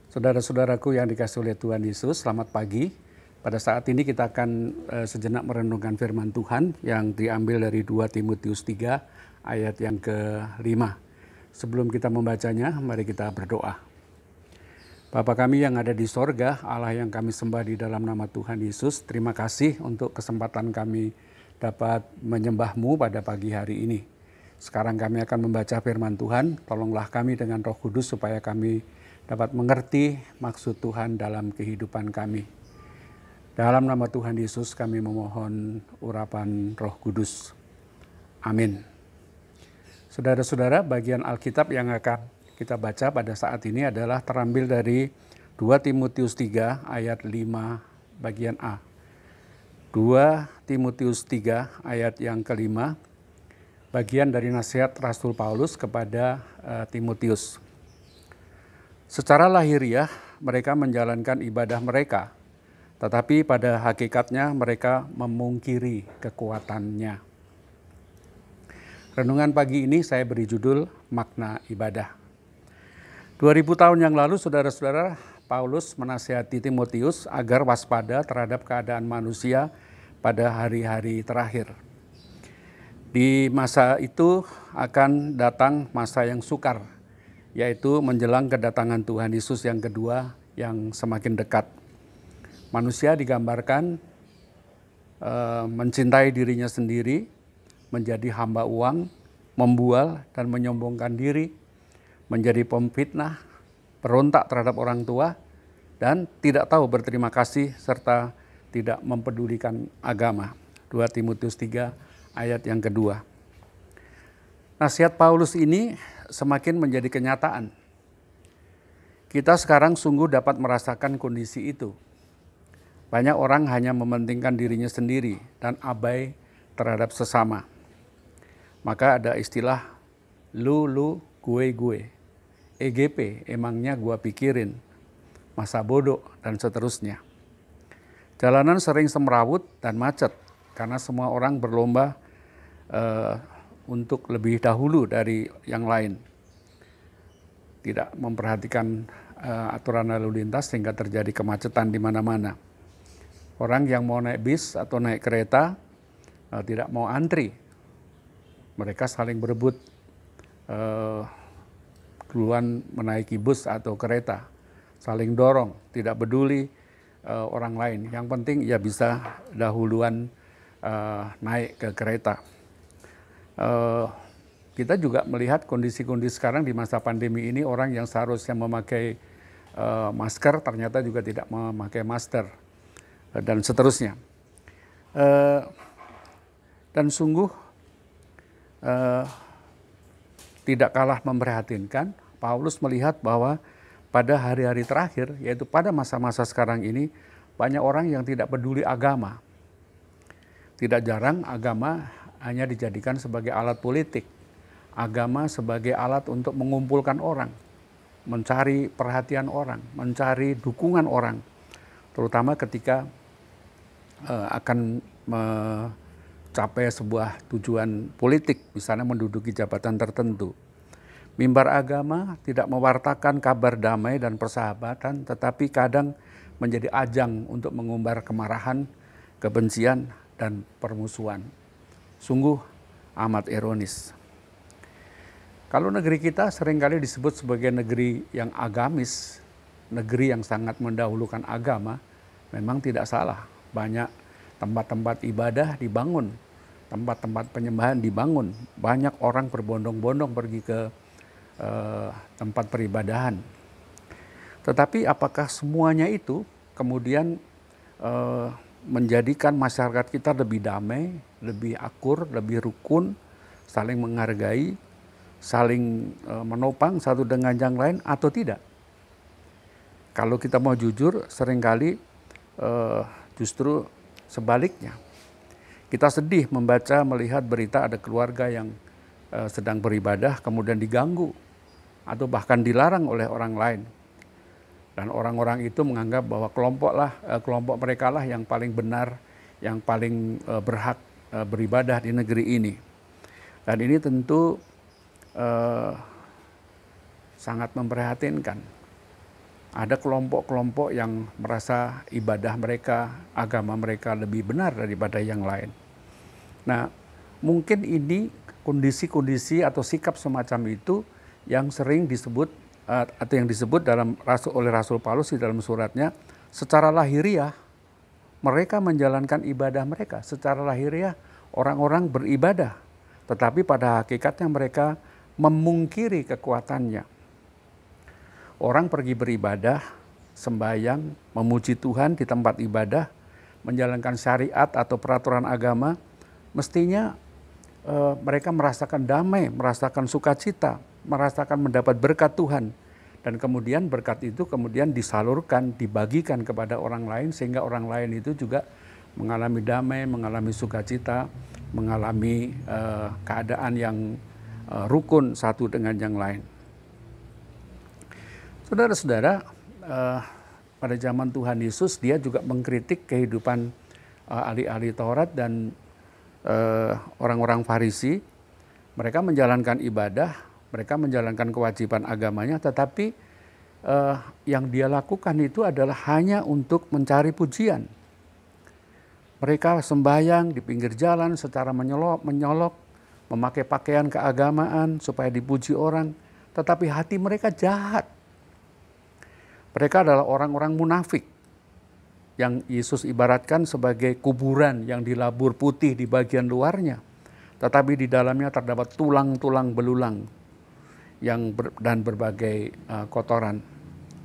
Saudara-saudaraku yang dikasihi oleh Tuhan Yesus, selamat pagi. Pada saat ini kita akan sejenak merenungkan firman Tuhan yang diambil dari 2 Timotius 3 ayat yang ke-5. Sebelum kita membacanya, mari kita berdoa. Bapa kami yang ada di sorga, Allah yang kami sembah di dalam nama Tuhan Yesus, terima kasih untuk kesempatan kami dapat menyembah-Mu pada pagi hari ini. Sekarang kami akan membaca firman Tuhan, tolonglah kami dengan Roh Kudus supaya kami dapat mengerti maksud Tuhan dalam kehidupan kami. Dalam nama Tuhan Yesus kami memohon urapan Roh Kudus. Amin. Saudara-saudara, bagian Alkitab yang akan kita baca pada saat ini adalah terambil dari 2 Timotius 3 ayat 5 bagian A. 2 Timotius 3 ayat yang ke-5, bagian dari nasihat Rasul Paulus kepada Timotius. Secara lahiriah mereka menjalankan ibadah mereka, tetapi pada hakikatnya mereka memungkiri kekuatannya. Renungan pagi ini saya beri judul Makna Ibadah. 2000 tahun yang lalu, saudara-saudara, Paulus menasihati Timotius agar waspada terhadap keadaan manusia pada hari-hari terakhir. Di masa itu akan datang masa yang sukar, yaitu menjelang kedatangan Tuhan Yesus yang kedua yang semakin dekat. Manusia digambarkan mencintai dirinya sendiri, menjadi hamba uang, membual dan menyombongkan diri, menjadi pemfitnah, berontak terhadap orang tua, dan tidak tahu berterima kasih serta tidak mempedulikan agama. 2 Timotius 3 ayat yang kedua. Nasihat Paulus ini semakin menjadi kenyataan. Kita sekarang sungguh dapat merasakan kondisi itu. Banyak orang hanya mementingkan dirinya sendiri dan abai terhadap sesama. Maka ada istilah lu, gue. EGP, emangnya gua pikirin. Masa bodoh dan seterusnya. Jalanan sering semrawut dan macet karena semua orang berlomba untuk lebih dahulu dari yang lain. Tidak memperhatikan aturan lalu lintas sehingga terjadi kemacetan di mana-mana. Orang yang mau naik bis atau naik kereta tidak mau antri. Mereka saling berebut duluan menaiki bus atau kereta. Saling dorong, tidak peduli orang lain. Yang penting ia bisa dahuluan naik ke kereta. Kita juga melihat kondisi-kondisi sekarang di masa pandemi ini, orang yang seharusnya memakai masker ternyata juga tidak memakai masker dan seterusnya. Dan sungguh tidak kalah memprihatinkan, Paulus melihat bahwa pada hari-hari terakhir, yaitu pada masa-masa sekarang ini, banyak orang yang tidak peduli agama. Tidak jarang agama hanya dijadikan sebagai alat politik. Agama sebagai alat untuk mengumpulkan orang, mencari perhatian orang, mencari dukungan orang, terutama ketika akan mencapai sebuah tujuan politik, misalnya menduduki jabatan tertentu. Mimbar agama tidak mewartakan kabar damai dan persahabatan, tetapi kadang menjadi ajang untuk mengumbar kemarahan, kebencian, dan permusuhan. Sungguh amat ironis. Kalau negeri kita seringkali disebut sebagai negeri yang agamis, negeri yang sangat mendahulukan agama, memang tidak salah. Banyak tempat-tempat ibadah dibangun, tempat-tempat penyembahan dibangun, banyak orang berbondong-bondong pergi ke tempat peribadahan. Tetapi apakah semuanya itu kemudian menjadikan masyarakat kita lebih damai, lebih akur, lebih rukun, saling menghargai, saling menopang satu dengan yang lain atau tidak? Kalau kita mau jujur, seringkali justru sebaliknya. Kita sedih membaca, melihat berita ada keluarga yang sedang beribadah kemudian diganggu atau bahkan dilarang oleh orang lain. Dan orang-orang itu menganggap bahwa kelompok mereka lah yang paling benar, yang paling berhak beribadah di negeri ini. Dan ini tentu sangat memprihatinkan. Ada kelompok-kelompok yang merasa ibadah mereka, agama mereka lebih benar daripada yang lain. Nah, mungkin ini kondisi-kondisi atau sikap semacam itu yang sering disebut atau yang disebut oleh Rasul Paulus di dalam suratnya, secara lahiriah mereka menjalankan ibadah mereka. Secara lahiriah orang-orang beribadah, tetapi pada hakikatnya mereka memungkiri kekuatannya. Orang pergi beribadah, sembahyang, memuji Tuhan di tempat ibadah, menjalankan syariat atau peraturan agama, mestinya mereka merasakan damai, merasakan sukacita, merasakan mendapat berkat Tuhan. Dan kemudian berkat itu kemudian disalurkan, dibagikan kepada orang lain, sehingga orang lain itu juga mengalami damai, mengalami sukacita, mengalami keadaan yang rukun satu dengan yang lain. Saudara-saudara, pada zaman Tuhan Yesus, dia juga mengkritik kehidupan ahli-ahli Taurat dan orang-orang Farisi. Mereka menjalankan ibadah, mereka menjalankan kewajiban agamanya, tetapi yang dia lakukan itu adalah hanya untuk mencari pujian. Mereka sembahyang di pinggir jalan secara menyolok, memakai pakaian keagamaan supaya dipuji orang, tetapi hati mereka jahat. Mereka adalah orang-orang munafik yang Yesus ibaratkan sebagai kuburan yang dilabur putih di bagian luarnya, tetapi di dalamnya terdapat tulang-tulang belulang dan berbagai kotoran.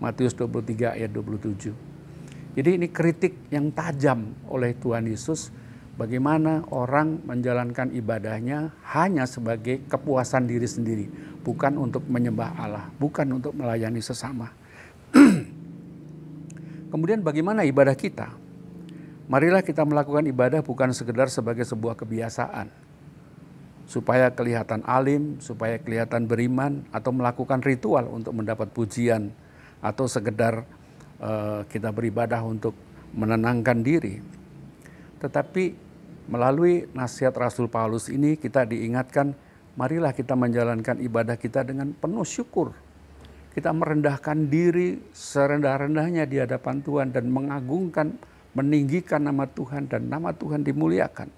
Matius 23 ayat 27. Jadi ini kritik yang tajam oleh Tuhan Yesus, bagaimana orang menjalankan ibadahnya hanya sebagai kepuasan diri sendiri, bukan untuk menyembah Allah, bukan untuk melayani sesama. Kemudian bagaimana ibadah kita? Marilah kita melakukan ibadah bukan sekedar sebagai sebuah kebiasaan, supaya kelihatan alim, supaya kelihatan beriman, atau melakukan ritual untuk mendapat pujian, atau sekedar kita beribadah untuk menenangkan diri. Tetapi melalui nasihat Rasul Paulus ini kita diingatkan, marilah kita menjalankan ibadah kita dengan penuh syukur. Kita merendahkan diri serendah-rendahnya di hadapan Tuhan dan mengagungkan, meninggikan nama Tuhan dan nama Tuhan dimuliakan.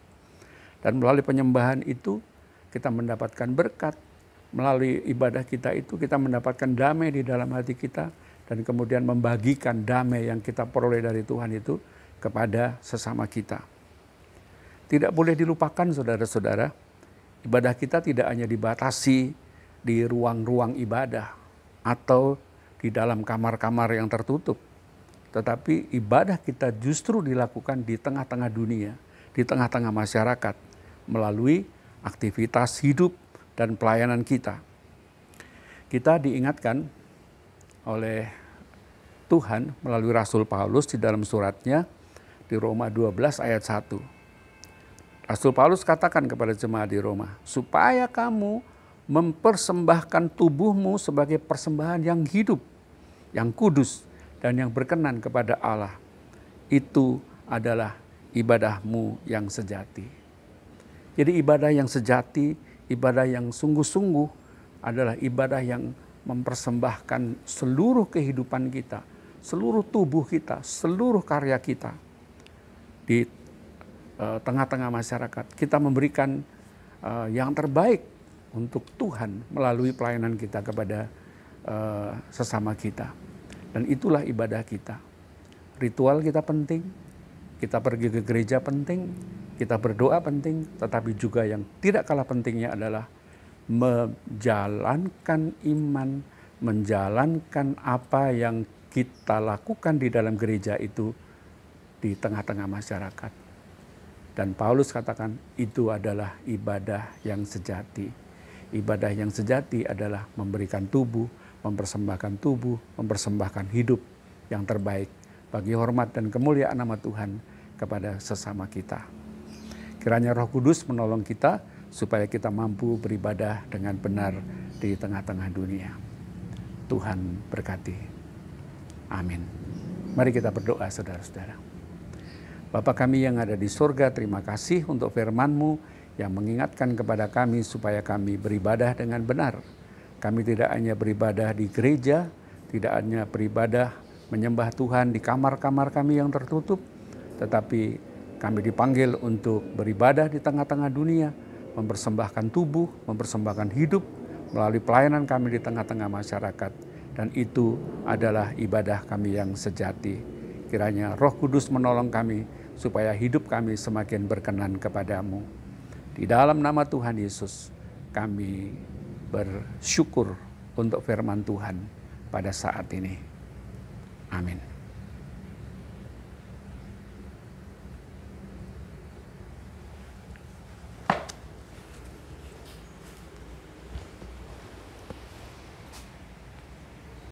Dan melalui penyembahan itu kita mendapatkan berkat. Melalui ibadah kita itu kita mendapatkan damai di dalam hati kita dan kemudian membagikan damai yang kita peroleh dari Tuhan itu kepada sesama kita. Tidak boleh dilupakan saudara-saudara, ibadah kita tidak hanya dibatasi di ruang-ruang ibadah atau di dalam kamar-kamar yang tertutup. Tetapi ibadah kita justru dilakukan di tengah-tengah dunia, di tengah-tengah masyarakat, melalui aktivitas hidup dan pelayanan kita. Kita diingatkan oleh Tuhan melalui Rasul Paulus di dalam suratnya di Roma 12 ayat 1. Rasul Paulus katakan kepada jemaat di Roma, supaya kamu mempersembahkan tubuhmu sebagai persembahan yang hidup, yang kudus, dan yang berkenan kepada Allah. Itu adalah ibadahmu yang sejati. Jadi ibadah yang sejati, ibadah yang sungguh-sungguh adalah ibadah yang mempersembahkan seluruh kehidupan kita, seluruh tubuh kita, seluruh karya kita di tengah-tengah masyarakat. Kita memberikan yang terbaik untuk Tuhan melalui pelayanan kita kepada sesama kita. Dan itulah ibadah kita. Ritual kita penting, kita pergi ke gereja penting, kita berdoa penting, tetapi juga yang tidak kalah pentingnya adalah menjalankan iman, menjalankan apa yang kita lakukan di dalam gereja itu di tengah-tengah masyarakat. Dan Paulus katakan itu adalah ibadah yang sejati. Ibadah yang sejati adalah memberikan tubuh, mempersembahkan hidup yang terbaik bagi hormat dan kemuliaan nama Tuhan kepada sesama kita. Kiranya Roh Kudus menolong kita supaya kita mampu beribadah dengan benar di tengah-tengah dunia. Tuhan berkati. Amin. Mari kita berdoa saudara-saudara. Bapa kami yang ada di surga, terima kasih untuk firman-Mu yang mengingatkan kepada kami supaya kami beribadah dengan benar. Kami tidak hanya beribadah di gereja, tidak hanya beribadah menyembah Tuhan di kamar-kamar kami yang tertutup, tetapi kami dipanggil untuk beribadah di tengah-tengah dunia, mempersembahkan tubuh, mempersembahkan hidup melalui pelayanan kami di tengah-tengah masyarakat. Dan itu adalah ibadah kami yang sejati. Kiranya Roh Kudus menolong kami supaya hidup kami semakin berkenan kepadamu. Di dalam nama Tuhan Yesus, kami bersyukur untuk firman Tuhan pada saat ini. Amin.